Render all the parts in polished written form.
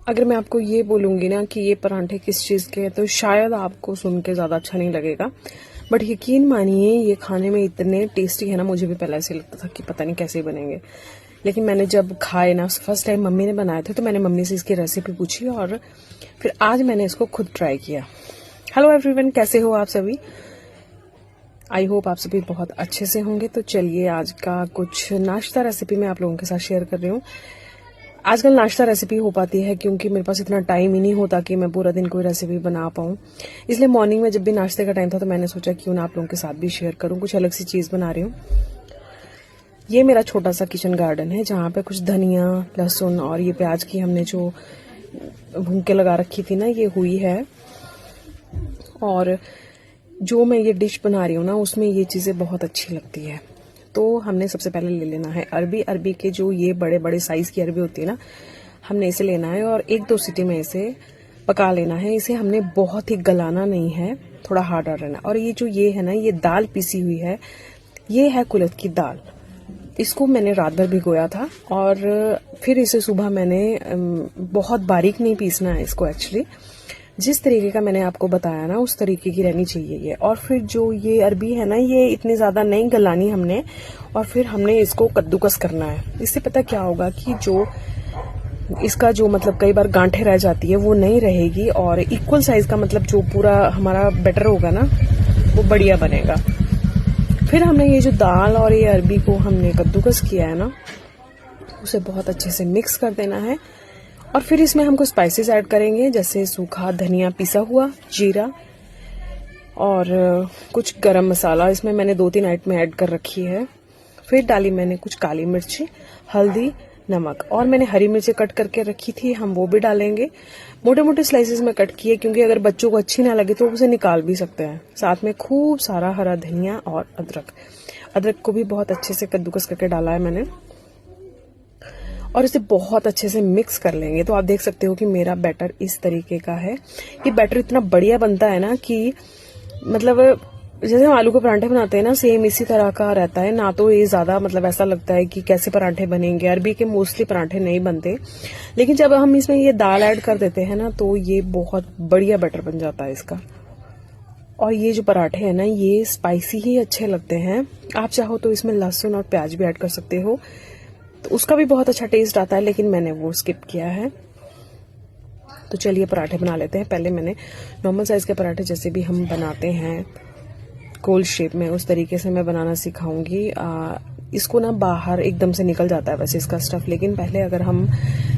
अगर मैं आपको ये बोलूंगी ना कि ये परांठे किस चीज़ के हैं तो शायद आपको सुन के ज़्यादा अच्छा नहीं लगेगा, बट यकीन मानिए ये खाने में इतने टेस्टी है ना। मुझे भी पहले ऐसे लगता था कि पता नहीं कैसे बनेंगे, लेकिन मैंने जब खाए ना, फर्स्ट टाइम मम्मी ने बनाए थे तो मैंने मम्मी से इसकी रेसिपी पूछी और फिर आज मैंने इसको खुद ट्राई किया। हेलो एवरीवन, कैसे हो आप सभी? आई होप आप सभी बहुत अच्छे से होंगे। तो चलिए आज का कुछ नाश्ता रेसिपी मैं आप लोगों के साथ शेयर कर रही हूँ। आजकल नाश्ता रेसिपी हो पाती है क्योंकि मेरे पास इतना टाइम ही नहीं होता कि मैं पूरा दिन कोई रेसिपी बना पाऊँ, इसलिए मॉर्निंग में जब भी नाश्ते का टाइम था तो मैंने सोचा क्यों ना आप लोगों के साथ भी शेयर करूँ, कुछ अलग सी चीज़ बना रही हूँ। ये मेरा छोटा सा किचन गार्डन है जहाँ पे कुछ धनिया, लहसुन और ये प्याज की हमने जो भून के लगा रखी थी ना, ये हुई है। और जो मैं ये डिश बना रही हूँ ना, उसमें ये चीज़ें बहुत अच्छी लगती है। तो हमने सबसे पहले ले लेना है अरबी। अरबी के जो ये बड़े बड़े साइज़ की अरबी होती है ना, हमने इसे लेना है और 1-2 सीटी में इसे पका लेना है। इसे हमने बहुत ही गलाना नहीं है, थोड़ा हार्ड रहना। और ये जो ये है ना, ये दाल पीसी हुई है, ये है कुल्थ की दाल। इसको मैंने रात भर भिगोया था और फिर इसे सुबह मैंने बहुत बारीक नहीं पीसना है इसको, एक्चुअली जिस तरीके का मैंने आपको बताया ना उस तरीके की रहनी चाहिए ये। और फिर जो ये अरबी है ना, ये इतनी ज्यादा नहीं गलानी हमने, और फिर हमने इसको कद्दूकस करना है। इससे पता क्या होगा कि जो इसका जो मतलब कई बार गांठें रह जाती है वो नहीं रहेगी, और इक्वल साइज का मतलब जो पूरा हमारा बैटर होगा ना वो बढ़िया बनेगा। फिर हमने ये जो दाल और ये अरबी को हमने कद्दूकस किया है ना, उसे बहुत अच्छे से मिक्स कर देना है। और फिर इसमें हम कुछ स्पाइसेस ऐड करेंगे, जैसे सूखा धनिया पिसा हुआ, जीरा और कुछ गरम मसाला इसमें मैंने 2-3 आइटम ऐड कर रखी है। फिर डाली मैंने कुछ काली मिर्ची, हल्दी, नमक, और मैंने हरी मिर्ची कट करके रखी थी, हम वो भी डालेंगे। मोटे मोटे स्लाइसेस में कट किए क्योंकि अगर बच्चों को अच्छी ना लगे तो उसे निकाल भी सकते हैं। साथ में खूब सारा हरा धनिया और अदरक को भी बहुत अच्छे से कद्दूकस करके डाला है मैंने, और इसे बहुत अच्छे से मिक्स कर लेंगे। तो आप देख सकते हो कि मेरा बैटर इस तरीके का है। ये बैटर इतना बढ़िया बनता है ना कि मतलब जैसे हम आलू के परांठे बनाते हैं ना, सेम इसी तरह का रहता है ना। तो ये ज्यादा मतलब ऐसा लगता है कि कैसे परांठे बनेंगे, अरबी के मोस्टली परांठे नहीं बनते, लेकिन जब हम इसमें ये दाल ऐड कर देते हैं ना तो ये बहुत बढ़िया बैटर बन जाता है इसका। और ये जो पराठे हैं ना, ये स्पाइसी ही अच्छे लगते हैं। आप चाहो तो इसमें लहसुन और प्याज भी ऐड कर सकते हो, तो उसका भी बहुत अच्छा टेस्ट आता है, लेकिन मैंने वो स्किप किया है। तो चलिए पराठे बना लेते हैं। पहले मैंने नॉर्मल साइज के पराठे जैसे भी हम बनाते हैं गोल शेप में, उस तरीके से मैं बनाना सिखाऊंगी। इसको ना बाहर एकदम से निकल जाता है वैसे इसका स्टफ, लेकिन पहले अगर हम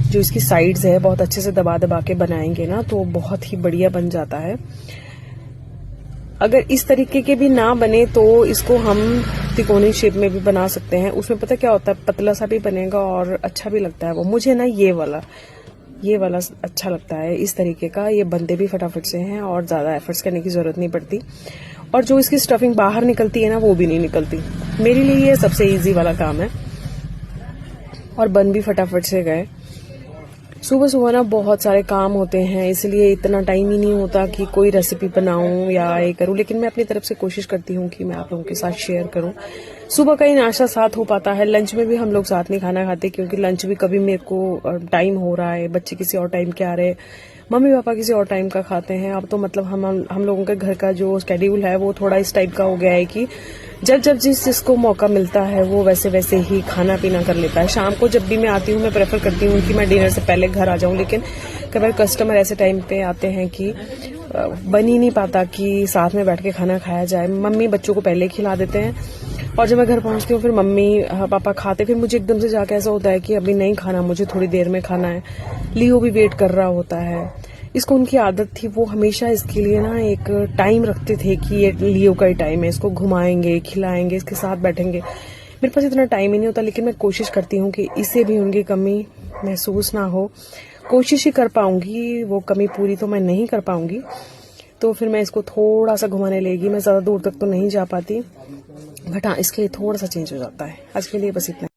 जो इसकी साइड्स है बहुत अच्छे से दबा दबा के बनाएंगे ना तो बहुत ही बढ़िया बन जाता है। अगर इस तरीके के भी ना बने तो इसको हम तिकोनी शेप में भी बना सकते हैं। उसमें पता क्या होता है, पतला सा भी बनेगा और अच्छा भी लगता है वो। मुझे ना ये वाला अच्छा लगता है इस तरीके का। ये बनते भी फटाफट से हैं और ज्यादा एफर्ट्स करने की जरूरत नहीं पड़ती, और जो इसकी स्टफिंग बाहर निकलती है ना वो भी नहीं निकलती। मेरे लिए ये सबसे इजी वाला काम है और बन भी फटाफट से गए। सुबह सुबह ना बहुत सारे काम होते हैं, इसलिए इतना टाइम ही नहीं होता कि कोई रेसिपी बनाऊं या ये करूं, लेकिन मैं अपनी तरफ से कोशिश करती हूं कि मैं आप लोगों के साथ शेयर करूं। सुबह का ही नाश्ता साथ हो पाता है, लंच में भी हम लोग साथ नहीं खाना खाते क्योंकि लंच भी कभी मेरे को टाइम हो रहा है, बच्चे किसी और टाइम के आ रहे, मम्मी पापा किसी और टाइम का खाते हैं। अब तो मतलब हम लोगों के घर का जो स्केड्यूल है वो थोड़ा इस टाइप का हो गया है कि जब जब जिसको मौका मिलता है वो वैसे वैसे ही खाना पीना कर लेता है। शाम को जब भी मैं आती हूँ मैं प्रेफर करती हूँ कि मैं डिनर से पहले घर आ जाऊँ, लेकिन कई बार कस्टमर ऐसे टाइम पे आते हैं कि बन ही नहीं पाता कि साथ में बैठ के खाना खाया जाए। मम्मी बच्चों को पहले खिला देते हैं और जब मैं घर पहुंचती हूँ फिर मम्मी पापा खाते, फिर मुझे एकदम से जाके ऐसा होता है कि अभी नहीं खाना, मुझे थोड़ी देर में खाना है। लियो भी वेट कर रहा होता है। इसको उनकी आदत थी, वो हमेशा इसके लिए ना एक टाइम रखते थे कि ये लियो का ही टाइम है, इसको घुमाएंगे, खिलाएंगे, इसके साथ बैठेंगे। मेरे पास इतना टाइम ही नहीं होता, लेकिन मैं कोशिश करती हूँ कि इसे भी उनकी कमी महसूस ना हो। कोशिश ही कर पाऊंगी, वो कमी पूरी तो मैं नहीं कर पाऊंगी। तो फिर मैं इसको थोड़ा सा घुमाने लेगी। मैं ज्यादा दूर तक तो नहीं जा पाती, बट हाँ इसके लिए थोड़ा सा चेंज हो जाता है। आज के लिए बस इतना।